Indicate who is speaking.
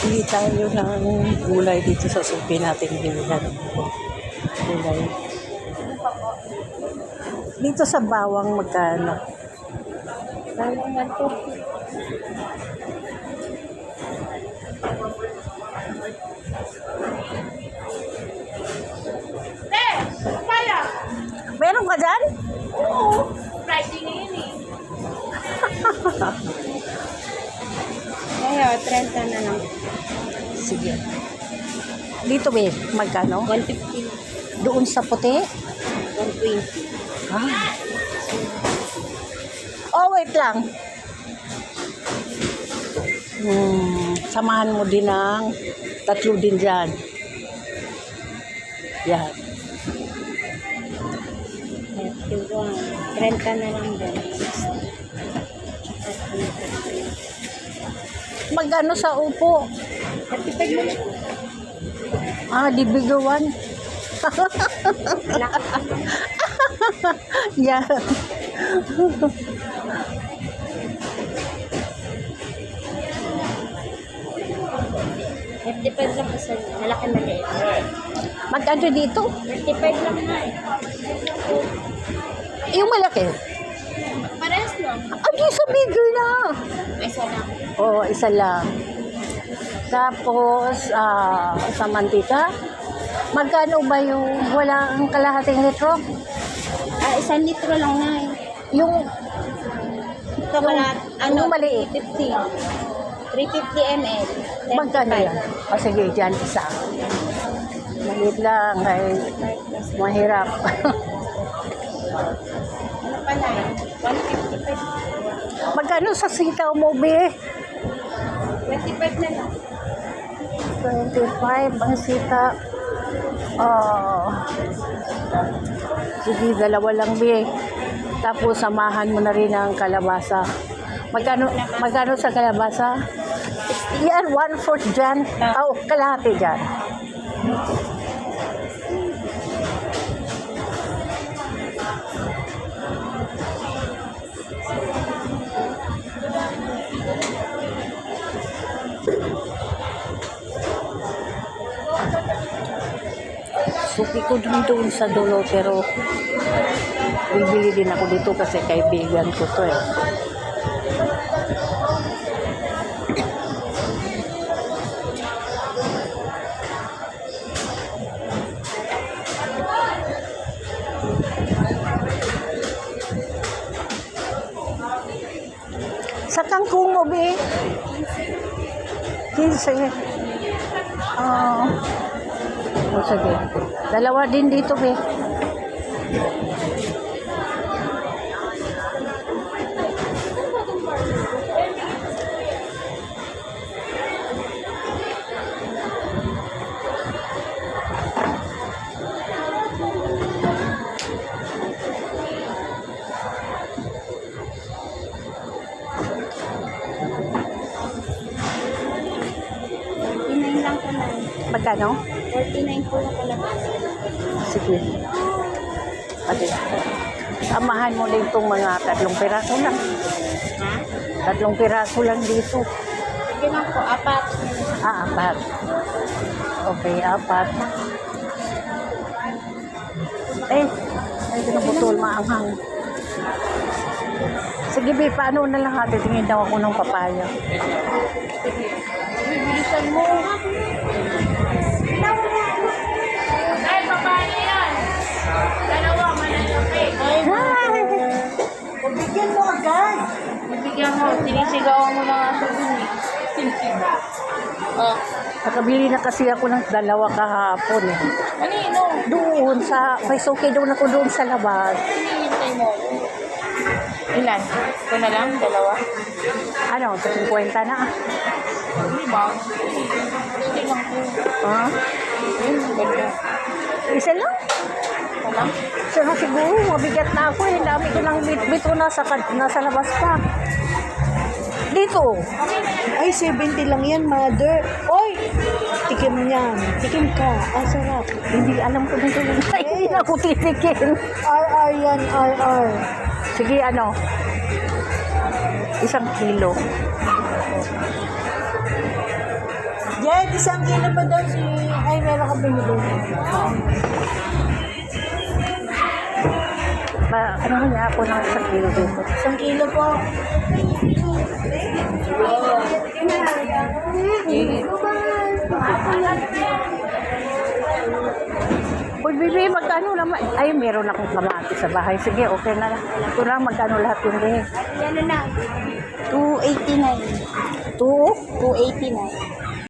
Speaker 1: Hindi tayo ng gulay dito sa supi natin bilihan. Gulay. Dito sa bawang magkano?
Speaker 2: Bawang 150.
Speaker 1: Meron ka dyan?
Speaker 2: Oo. Friday ngayon eh. Kaya, 30 na lang.
Speaker 1: Sige. Dito be, magkano?
Speaker 2: 150.
Speaker 1: Doon sa puti?
Speaker 2: 120.
Speaker 1: Ah. Oh, wait lang. Samahan mo din ng tatlo din dyan. Yan.
Speaker 2: 30 na lang din.
Speaker 1: Magkano sa upo?
Speaker 2: 35 mo lang.
Speaker 1: Ah, di bigger one. Yan.
Speaker 2: $35 lang kasi malaki maliit.
Speaker 1: Magkano dito?
Speaker 2: 35 lang na eh.
Speaker 1: Yung malaki.
Speaker 2: Parehas lang.
Speaker 1: Ay, sa bigger na.
Speaker 2: Isa lang.
Speaker 1: Oo, isa lang. Tapos, sa mantika. Magkano ba yung wala ang kalahating litro?
Speaker 2: 1 litro lang na eh.
Speaker 1: Yung
Speaker 2: Ito pala,
Speaker 1: yung maliit.
Speaker 2: 350. 350 ml.
Speaker 1: Magkano yan? O sige, dyan isa. Maliit lang, ay mahirap.
Speaker 2: Ano pala eh? 155.
Speaker 1: Magkano sa sitaw mo, be?
Speaker 2: 25 na lang.
Speaker 1: 25 ang sita. Oh. Sige, dalawa lang, be. Tapos samahan mo na rin ang kalabasa. Magkano sa kalabasa? Yan, 1/4 dyan. Oh, kalahati dyan. Suki ko din doon sa dulo, pero bibili din ako dito kasi kaibigan ko to eh. Sa kangkong mo, be? 15. Oh, sige. Dalawa din dito, be.
Speaker 2: Lang po na.
Speaker 1: Magkano?
Speaker 2: 49 po yung kalabasa.
Speaker 1: Sige. Ate, samahan mo din itong mga 3 piraso lang.
Speaker 2: Ha?
Speaker 1: 3 piraso lang dito.
Speaker 2: Sige lang po, 4.
Speaker 1: 4. Okay, 4. Ay, pinaputol, maanghang. Sige, be, paano na lang ate? Tingin daw ako ng papaya.
Speaker 2: Bilisan mo. Ay, papaya yan. Dalawa, malalaki.
Speaker 1: Hi!
Speaker 2: Bigyan mo agad. Bigyan mo. Sinisigawan mo na nga sa dun eh. Sinisigaw. Oh.
Speaker 1: Nakabili na kasi ako ng 2 kahapon eh.
Speaker 2: Kanino?
Speaker 1: Doon sa, may suki doon ako doon sa labas.
Speaker 2: Hinihintay mo. Ilan? Ito na lang? Dalawa?
Speaker 1: Ano, 50 na.
Speaker 2: Hindi ba? Hindi lang po.
Speaker 1: Ha?
Speaker 2: Yun, ganda.
Speaker 1: Isa lang?
Speaker 2: Wala?
Speaker 1: Isa na siguro, mabigat na ako eh. Dami ko ng bit-bit ko nasa labas pa. Dito.
Speaker 3: Ay, 70 lang yan, mother. Oy! Tikim niyan. Tikim ka. Ang sarap.
Speaker 1: Hindi alam ko dito yung hindi na ako titikin.
Speaker 3: RR yan, RR.
Speaker 1: Sige, ano? 1 kilo.
Speaker 3: Kahit isang kilo pa daw si... Ay, meron ka binili.
Speaker 1: Ano niya ako ng isang kilo dito?
Speaker 3: Isang kilo po.
Speaker 1: Uy, Bibi, magkano naman? Ay, meron akong kamatis sa bahay. Sige, okay na lang. Ito lang, magkano lahat yun din?
Speaker 2: Yan na. 289.
Speaker 1: 2?
Speaker 2: 289.